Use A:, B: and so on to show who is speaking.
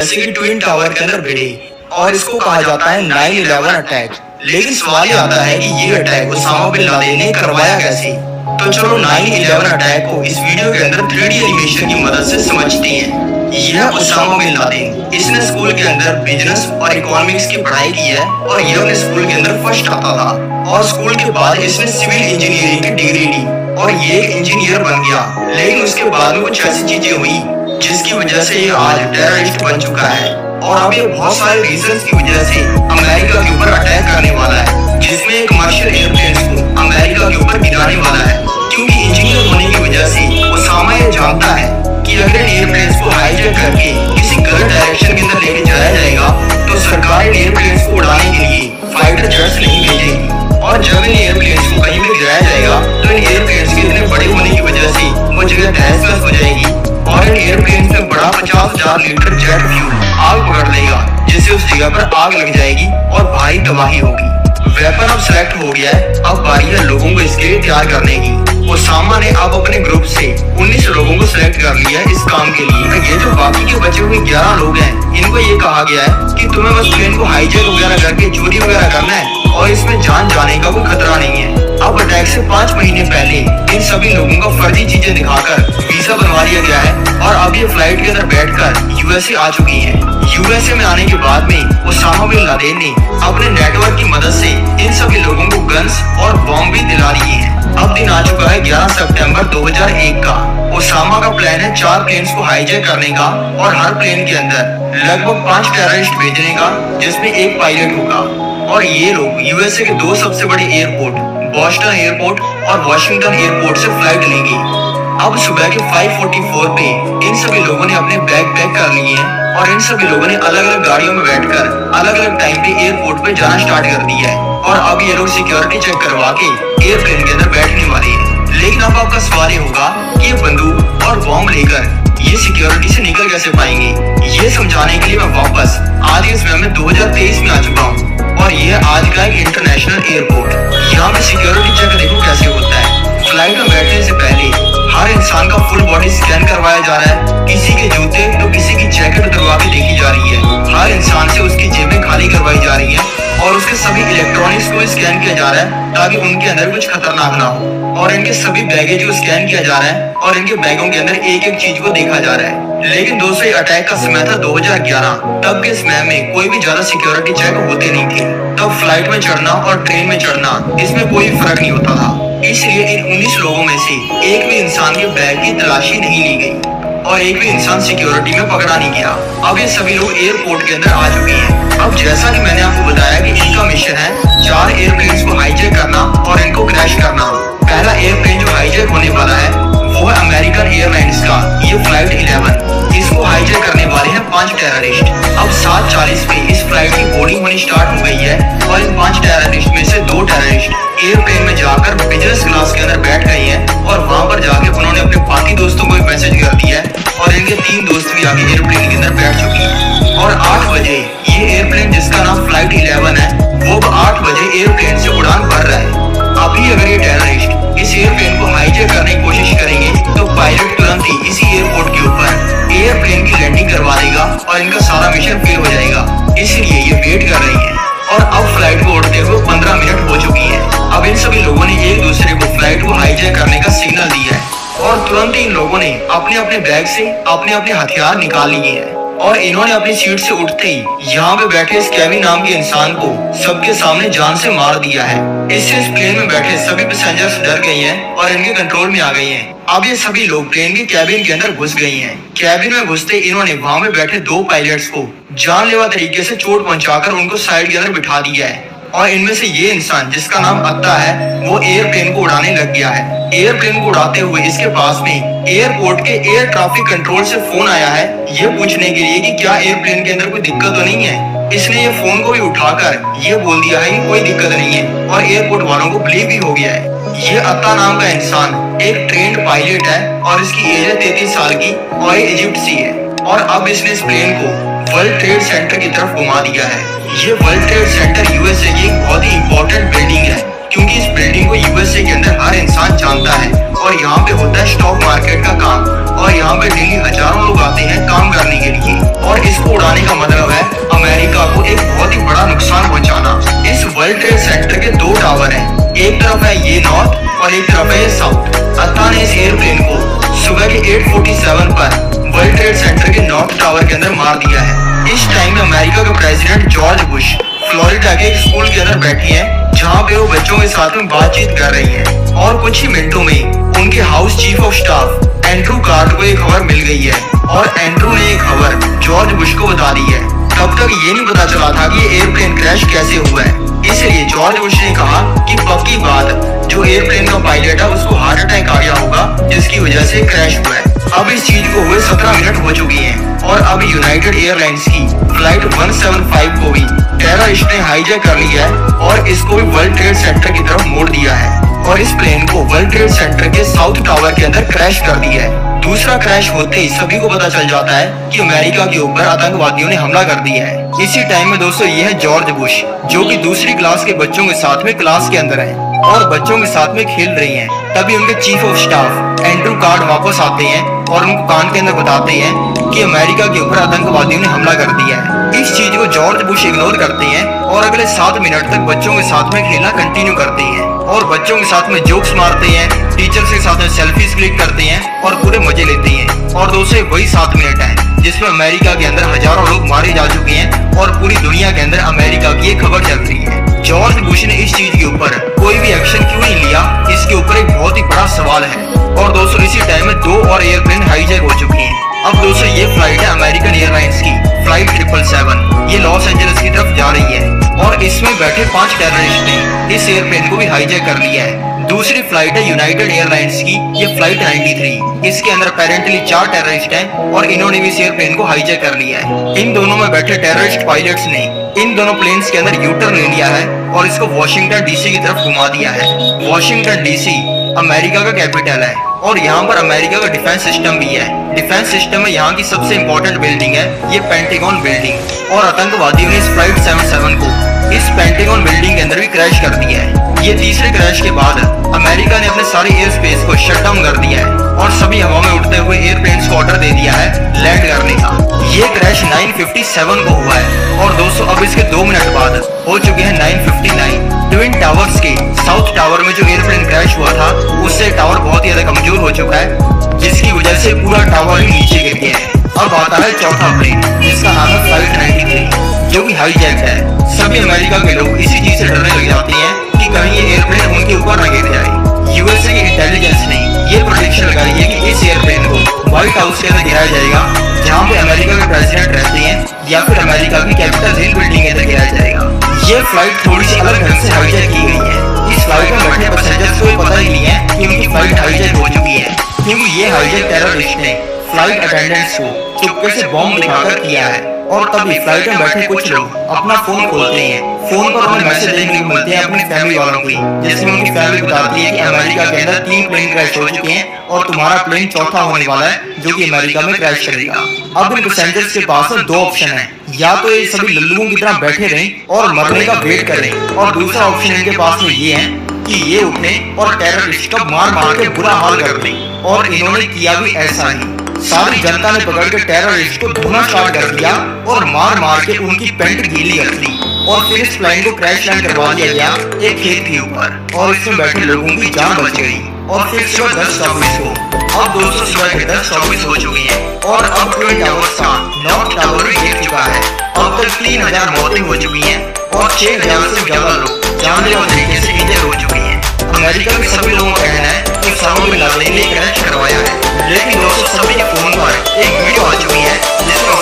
A: जैसे कि twin tower के अंदर भिड़े और इसको कहा जाता है 9/11 अटैक। लेकिन सवाल ये आता है कि ये अटैक ओसामा बिन लादेन ने करवाया कैसे। तो चलो 9/11 अटैक को इस वीडियो के अंदर 3D एनिमेशन की मदद से समझते हैं। यह ओसामा बिन लादेन, इसने स्कूल के अंदर बिजनेस और इकोनॉमिक्स की पढ़ाई की है और यह अपने स्कूल के अंदर फर्स्ट आता था और स्कूल के बाद इसने सिविल इंजीनियरिंग की डिग्री ली और ये इंजीनियर बन गया। लेकिन उसके बाद में कुछ ऐसी चीजें हुई जिसकी वजह से ये आज टेररिस्ट बन चुका है और अब ये बहुत सारे रीजंस की वजह से अमेरिका के ऊपर अटैक करने वाला है, जिसमें एक कमर्शियल एयरप्लेन को अमेरिका के ऊपर गिराने वाला है। क्योंकि इंजीनियर होने की वजह से ओसामा ये जानता है कि अगर इन एयरप्लेन को हाईजैक करके किसी गलत डायरेक्शन के अंदर लेके जाया जाएगा तो सरकार इन एयरप्लेन को उड़ाने के लिए फाइटर जेट्स नहीं भेजेगी और जब इन एयरप्लेन को कहीं भी गिराया जाएगा तो इन एयरप्लेन के इतने बड़े होने की वजह से वो जगह तहस हो जाएगी और इन एयरप्लेन में बड़ा 50,000 लीटर जेट फ्यूल आग पकड़ लेगा, जिससे उस जगह पर आग लग जाएगी और भारी तबाही होगी। वेपन अब सिलेक्ट हो गया है, अब बारी है लोगों को इसके लिए तैयार करने की। ओसामा ने अब अपने ग्रुप से 19 लोगों को सिलेक्ट कर लिया है इस काम के लिए। ये जो बाकी के बचे हुए 11 लोग हैं, इनको ये कहा गया है कि तुम्हें बस प्लेन को हाईजैक वगैरह करके चोरी वगैरह करना है और इसमें जान जाने का कोई खतरा नहीं है। अब अटैक से 5 महीने पहले इन सभी लोगों को फर्जी चीजें दिखाकर वीजा बनवा लिया गया है और अब ये फ्लाइट के अंदर बैठकर यूएसए आ चुकी हैं। यूएसए में आने के बाद में ओसामा बिन लादेन ने अपने नेटवर्क की मदद से इन सभी लोगों को गन्स और बॉम्ब भी दिला दिए हैं। अब दिन आ चुका है 11 सितंबर 2001 का। ओसामा का प्लान है 4 प्लेन्स को हाईजैक करने का और हर प्लेन के अंदर लगभग 5 टेररिस्ट भेजने का, जिसमें एक पायलट होगा। और ये लोग यूएसए के 2 सबसे बड़े एयरपोर्ट, बॉस्टन एयरपोर्ट और वॉशिंगटन एयरपोर्ट से फ्लाइट लेंगे। अब सुबह के 5:44 पे इन सभी लोगों ने अपने बैग पैक कर लिए हैं और इन सभी लोगों ने अलग अलग गाड़ियों में बैठकर अलग अलग टाइम पे एयरपोर्ट पे जाना स्टार्ट कर दिया है और अब ये लोग सिक्योरिटी चेक करवा के एयरप्लेन के अंदर बैठने वाले हैं। लेकिन अब आपका सवाल ये होगा कि ये बंदूक और बॉम्ब लेकर ये सिक्योरिटी से निकल कैसे पाएंगे। ये समझाने के लिए मैं वापस आज के समय में 2023 में आ चुका हूँ और ये आज का एक इंटरनेशनल एयरपोर्ट। यहाँ पे सिक्योरिटी चेक देखो कैसे होता है। फ्लाइट में बैठने से पहले हर इंसान का फुल बॉडी स्कैन करवाया जा रहा है। किसी के जूते तो किसी की जैकेट उतरवा के देखी जा रही है। हर इंसान से उसकी जेबें खाली करवाई जा रही है और उसके सभी इलेक्ट्रॉनिक्स को स्कैन किया जा रहा है ताकि उनके अंदर कुछ खतरनाक ना हो। और इनके सभी बैगेज को स्कैन किया जा रहा है और इनके बैगों के अंदर एक एक चीज को देखा जा रहा है। लेकिन दोस्तों, अटैक का समय था 2011। तब के समय में कोई भी ज्यादा सिक्योरिटी चेक होते नहीं थे। तब फ्लाइट में चढ़ना और ट्रेन में चढ़ना इसमें कोई फर्क नहीं होता था। इसलिए इन 19 लोगों में से एक भी इंसान के बैग की तलाशी नहीं ली गई और एक भी इंसान सिक्योरिटी में पकड़ा नहीं गया। अब ये सभी लोग एयरपोर्ट के अंदर आ चुके हैं। अब जैसा कि मैंने आपको बताया कि इनका मिशन है 4 एयरप्लेन्स को हाईजैक करना और इनको क्रैश करना। पहला एयरप्लेन जो हाईजैक होने वाला है वो है अमेरिकन एयरलाइंस का ये फ्लाइट 11। इसको हाईजैक करने वाले हैं 5 टेररिस्ट। अब 7:40 पे इस फ्लाइट की बोर्डिंग होनी स्टार्ट हो गई है और इन 5 टेररिस्ट में से 2 टेररिस्ट एयरप्लेन में जाकर बिजनेस क्लास के अंदर बैठ गए हैं और वहां पर जाके उन्होंने अपने बाकी दोस्तों को मैसेज कर दिया है और इनके 3 दोस्त भी आगे एयरप्लेन के अंदर बैठ चुके हैं। और 8 बजे ये एयरप्लेन जिसका नाम फ्लाइट 11 है वो 8 बजे एयरप्लेन से उड़ान भर रहा है। अभी अगर ये टेररिस्ट इस एयरप्लेन को हाईजैक करने की कोशिश करेंगे तो पायलट तुरंत ही इसी एयरपोर्ट के ऊपर एयरप्लेन की लैंडिंग करवा देगा और इनका सारा मिशन फेल हो जाएगा। इसलिए ये वेट कर रही है और अब फ्लाइट को उड़ते हुए 15 मिनट हो चुकी है। अब इन सभी लोगों ने एक दूसरे को फ्लाइट को हाईजैक करने का सिग्नल दिया है और तुरंत ही इन लोगों ने अपने अपने बैग से अपने अपने हथियार निकाल लिए हैं और इन्होंने अपनी सीट से उठते ही यहाँ पे बैठे इस केविन नाम के इंसान को सबके सामने जान से मार दिया है। इससे इस प्लेन में बैठे सभी पैसेंजर्स डर गए हैं और इनके कंट्रोल में आ गए हैं। अब ये सभी लोग प्लेन के कैबिन के अंदर घुस गए हैं। कैबिन में घुसते इन्होंने वहां में बैठे 2 पायलट्स को जानलेवा तरीके से चोट पहुंचाकर उनको साइड के अंदर बिठा दिया है और इनमें से ये इंसान जिसका नाम अत्ता है वो एयरप्लेन को उड़ाने लग गया है। एयरप्लेन को उड़ाते हुए इसके पास में एयरपोर्ट के एयर ट्रैफिक कंट्रोल से फोन आया है ये पूछने के लिए कि क्या एयरप्लेन के अंदर कोई दिक्कत तो नहीं है। इसने ये फोन को भी उठाकर ये बोल दिया है कि कोई दिक्कत नहीं है और एयरपोर्ट वालों को बिलीव भी हो गया है। ये अत्ता नाम का इंसान एक ट्रेंड पायलट है और इसकी एज है 33 साल की और ये इजिप्ट से है और अब इसने इस प्लेन को वर्ल्ड ट्रेड सेंटर की तरफ घुमा दिया है। ये वर्ल्ड ट्रेड सेंटर यूएसए की एक बहुत ही इंपॉर्टेंट बिल्डिंग है क्योंकि इस बिल्डिंग को यूएसए के अंदर हर इंसान जानता है और यहाँ पे होता है स्टॉक मार्केट का काम और यहाँ पे डेली हजारों लोग आते हैं काम करने के लिए और इसको उड़ाने का मतलब है अमेरिका को एक बहुत ही बड़ा नुकसान पहुँचाना। इस वर्ल्ड ट्रेड सेंटर के 2 टावर हैं, एक तरफ है ये नॉर्थ और एक तरफ है ये साउथ। अल्लाह ने इस एयरप्लेन को सुबह के 8:47 पर वर्ल्ड ट्रेड सेंटर के नॉर्थ टावर के अंदर मार दिया है। इस टाइम में अमेरिका के प्रेसिडेंट जॉर्ज बुश फ्लोरिडा के एक स्कूल के अंदर बैठी हैं, जहाँ पे वो बच्चों के साथ में बातचीत कर रही हैं और कुछ ही मिनटों में उनके house chief of staff Andrew card को एक खबर मिल गई है और एंड्रू ने ये खबर जॉर्ज बुश को बता दी है। तब तक ये नहीं पता चला था कि ये एयरप्लेन क्रैश कैसे हुआ है, इसलिए जॉर्ज बुश ने कहा कि पक्की बात जो एयरप्लेन का पायलट है उसको हार्ट अटैक आ गया होगा जिसकी वजह से क्रैश हुआ है। अब इस चीज को हुए 17 मिनट हो चुकी हैं और अब यूनाइटेड एयरलाइंस की फ्लाइट 175 को भी टेररिस्ट ने हाईजैक कर लिया है और इसको भी वर्ल्ड ट्रेड सेंटर की तरफ मोड़ दिया है और इस प्लेन को वर्ल्ड ट्रेड सेंटर के साउथ टावर के अंदर क्रैश कर दिया है। दूसरा क्रैश होते ही सभी को पता चल जाता है कि अमेरिका के ऊपर आतंकवादियों ने हमला कर दिया है। इसी टाइम में दोस्तों ये है जॉर्ज बुश जो कि दूसरी क्लास के बच्चों के साथ में क्लास के अंदर है और बच्चों के साथ में खेल रही हैं। तभी उनके chief of staff Andrew card वापस आते हैं और उनको कान के अंदर बताते हैं कि अमेरिका के ऊपर आतंकवादियों ने हमला कर दिया है। इस चीज को जॉर्ज बुश इग्नोर करते हैं और अगले 7 मिनट तक बच्चों के साथ में खेलना कंटिन्यू करते हैं और बच्चों के साथ में जोक्स मारते हैं, टीचर्स के साथ में सेल्फीज क्लिक करते हैं और पूरे मजे लेते हैं। और दोस्तों वही 7 मिनट है जिसमें अमेरिका के अंदर हजारों लोग मारे जा चुके हैं और पूरी दुनिया के अंदर अमेरिका की एक खबर चल रही है। जॉर्ज बुश ने इस चीज के ऊपर कोई भी एक्शन क्यों नहीं लिया, इसके ऊपर एक बहुत ही बड़ा सवाल है। और दोस्तों इसी टाइम में 2 और एयरप्लेन हाईजैक हो चुकी हैं। अब दोस्तों ये फ्लाइट है अमेरिकन एयरलाइंस की फ्लाइट 777, ये लॉस एंजलिस की तरफ जा रही है और इसमें बैठे 5 टेररिस्ट ने इस एयरप्लेन को भी हाईजैक कर लिया है। दूसरी फ्लाइट है यूनाइटेड एयरलाइंस की, ये फ्लाइट 93, इसके अंदर अपेरेंटली 4 टेररिस्ट हैं और इन्होंने भी इस एयरप्लेन को हाईजैक कर लिया है। इन दोनों में बैठे टेररिस्ट पायलट्स ने इन दोनों प्लेन्स के अंदर यूटर्न ले लिया है और इसको वॉशिंगटन डीसी की तरफ घुमा दिया है। वॉशिंगटन डीसी अमेरिका का कैपिटल है और यहाँ पर अमेरिका का डिफेंस सिस्टम भी है। डिफेंस सिस्टम में यहाँ की सबसे इम्पोर्टेंट बिल्डिंग है ये पेंटागन बिल्डिंग और आतंकवादियों ने इस फ्लाइट 77 को इस पेंटागन बिल्डिंग के अंदर भी क्रैश कर दिया है। ये तीसरे क्रैश के बाद अमेरिका ने अपने सारे एयर स्पेस को शट डाउन कर दिया है और सभी हवा में उड़ते हुए एयरप्लेन्स को ऑर्डर दे दिया है लैंड करने का। ये क्रैश 9:57 को हुआ है और दोस्तों अब इसके 2 मिनट बाद हो चुके हैं 9:59। ट्विन टावर्स के साउथ टावर में जो एयरप्लेन क्रैश हुआ था उससे टावर बहुत ही ज्यादा कमजोर हो चुका है जिसकी वजह से पूरा टावर ही नीचे गिर गया है। अब आता है चौथा प्लेन जिसका नाम है फ्लाइट 93 जो कि हाईजैक है। सभी अमेरिका के लोग इसी चीज से डरने लग जाते हैं कि कहीं ये एयरप्लेन उनके ऊपर न गिर जाए। यूएसए की इंटेलिजेंस ने ये प्रेडिक्शन लगाई है कि इस एयरप्लेन को व्हाइट हाउस के अंदर गिराया जाएगा जहाँ पे अमेरिका के प्रेसिडेंट रहते हैं या फिर अमेरिका की कैपिटल हिल बिल्डिंग के अंदर गिराया जाएगा। ये फ्लाइट थोड़ी सी अलग ढंग से हाईजैक की गई है। इस फ्लाइट में बैठे पैसेंजर्स को पता ही नहीं है कि उनकी फ्लाइट हाईजैक हो चुकी है क्योंकि ये हाईजैक टेररिस्ट ने फ्लाइट अटेंडेंट्स को चुपके से बॉम्ब दिखाकर किया है। और तभी फ्लाइट में बैठे कुछ लोग अपना फोन खोलते हैं, फोन पर उन्हें मैसेज देखने को मिलते हैं अपनी फैमिली वालों की, जिसमें उनकी फैमिली बताती है कि अमेरिका के अंदर 3 प्लेन क्रैश हो चुके हैं और तुम्हारा प्लेन चौथा होने वाला है जो कि अमेरिका में क्रैश करेगा। अब इन पैसेंजर्स के पास 2 ऑप्शन है, या तो ये सभी लल्लुओं की तरह बैठे रहें और मरने का वेट करें और दूसरा ऑप्शन इनके पास में ये है कि ये उठे और टेररिस्ट का मार के बुरा हाल कर दें। और इन्होंने किया भी ऐसा ही। सारी जनता ने पकड़ के टेररिस्ट को धोना स्टार्ट कर दिया और मार के उनकी पेंट गीली कर दी और फिर इस प्लेन को क्रैश लैंड करवा दिया गया एक खेत के ऊपर और इसमें बैठे लोगों की जान बच गई। और फिर सुबह 10:24 को अब दोस्तों सुबह के 10:24 हो चुकी हैं और अब ट्विन टावर्स का नॉर्थ टावर भी गिर चुका है। अब तक 3000 मौतें हो चुकी हैं और 6000 से ज्यादा लोग जानलेवा तरीके से इंजर हो चुके हैं। अमेरिका के सभी लोगों का कहना है कि उसामा बिन लादेन ने क्रैश करवाया है, लेकिन दोस्तों सभी के फोन पर एक वीडियो आ चुकी है जिसमें